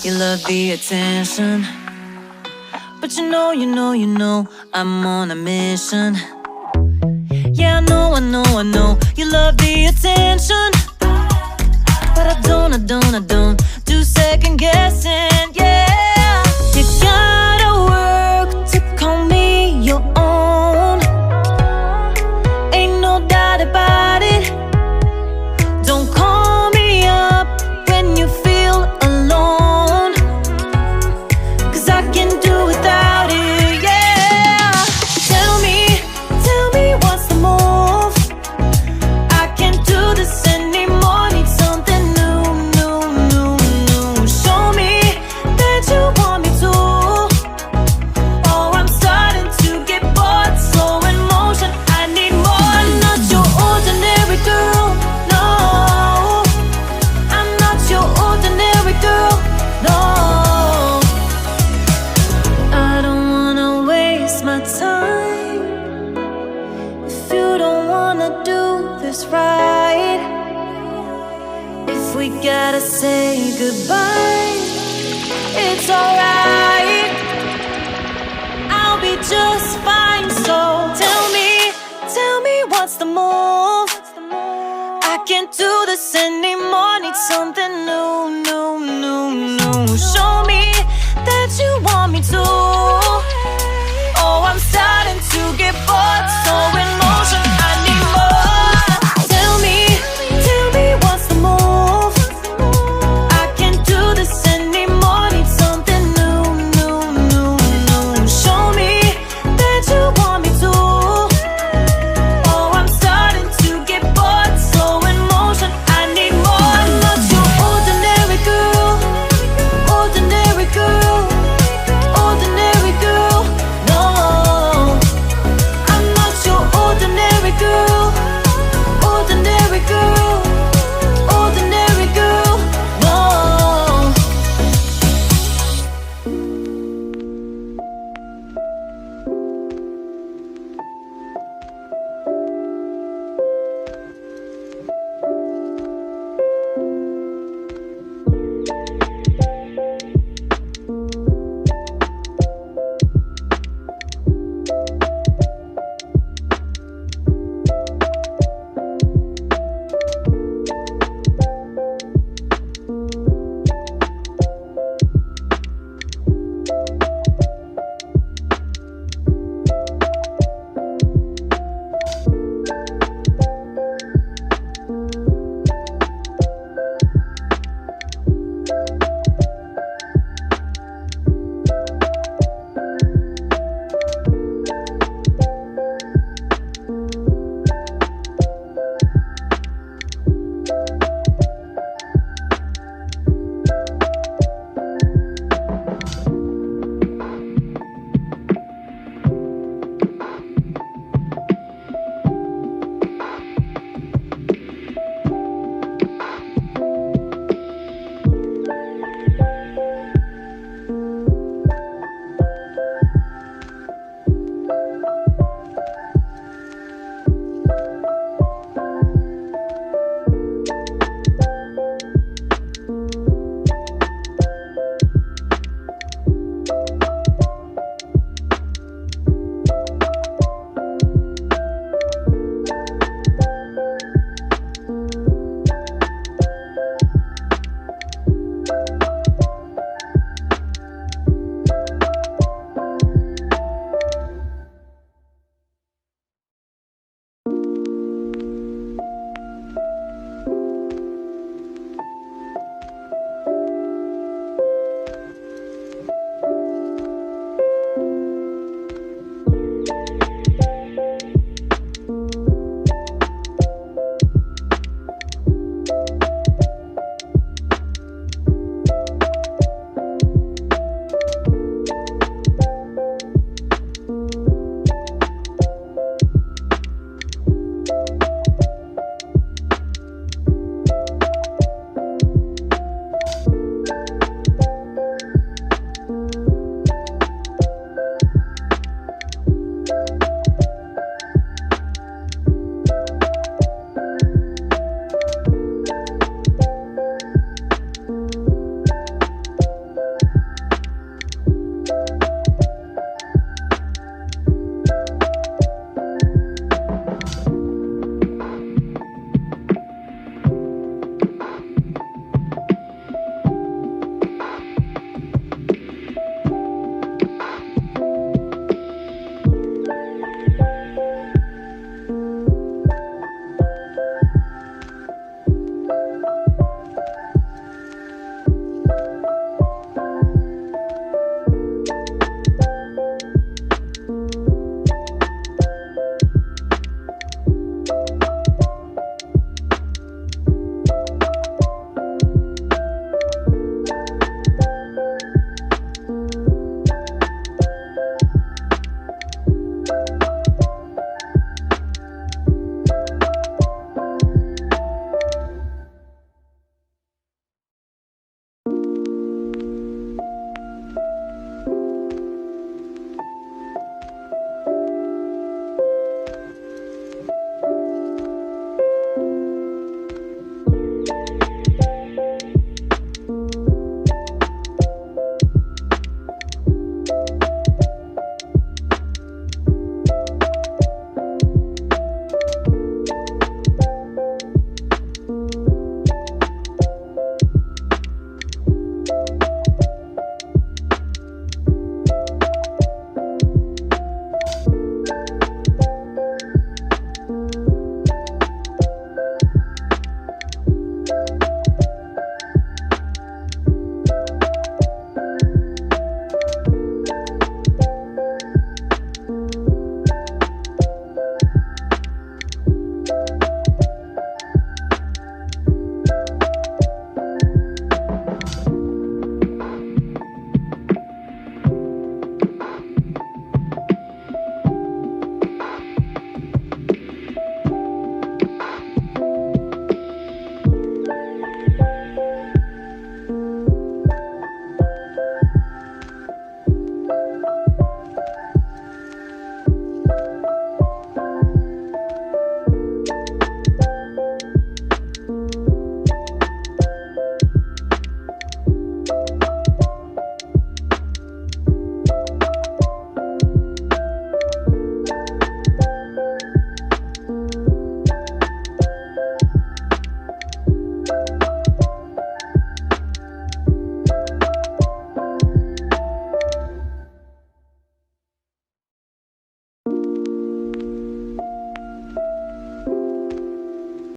you love the attention. But you know, I'm on a mission. Yeah, I know, you love the attention. But I don't do second guessing, yeah. You gotta work to call me your own. Ain't no doubt about it. Don't call me up when you feel alone, 'cause I can do without it, yeah. Tell me what's the move? I can't do this anymore, need something new. Show me that you want me to. Oh, I'm starting to get bored, slow in motion, I need more. Not your ordinary girl, no. I'm not your ordinary girl, no. I don't wanna waste my time if you don't wanna do this right. If we gotta say goodbye, it's alright. I'll be just fine, so tell me what's the move? I can't do this anymore, need something new.